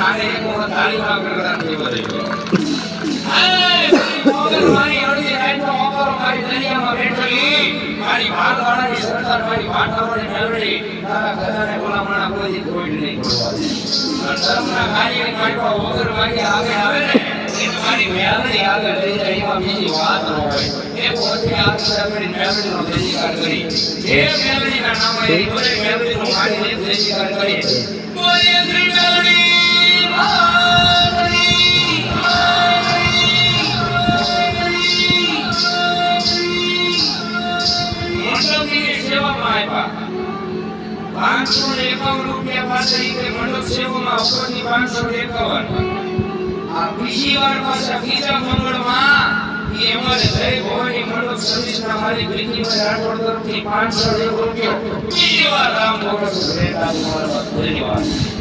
આને એક વખત તાળી વાગડતા થઈ બધી મારી અડધી રાતનો ઓકરો મારી દરિયામાં બેઠેલી મારી ભાતવાળાની સરદાર મારી ભાતવાળાની મેળવી તારા ઘરને ભલામણા કોઈ નહીં કરવા દે ધર્મના કાર્યની કાઢવા વગર મારી આગળ આવે ને એ મારી મેળવી આગળ લઈ જાય એમાં બીજી વાત ન હોય એ પોતે આગળ આપણી મેળવીનો જયકાર કરી જે મેળવીના નામે એ દરેક મેળવીનો મારી જયકાર કરી બોલે શ્રી મેળવી ₹551 પાસે મંડપ સેવામાં ઉપરની 551 આ બીજી વાર પાછા બીજા મંગળમાં એ અમારે જય ભવાની મંડપ સર્વિસના માલિક વિકીભાઈ રાઠોડ તરફથી ₹501 બીજી વાર રામ ભગવાન ધન્યવાદ.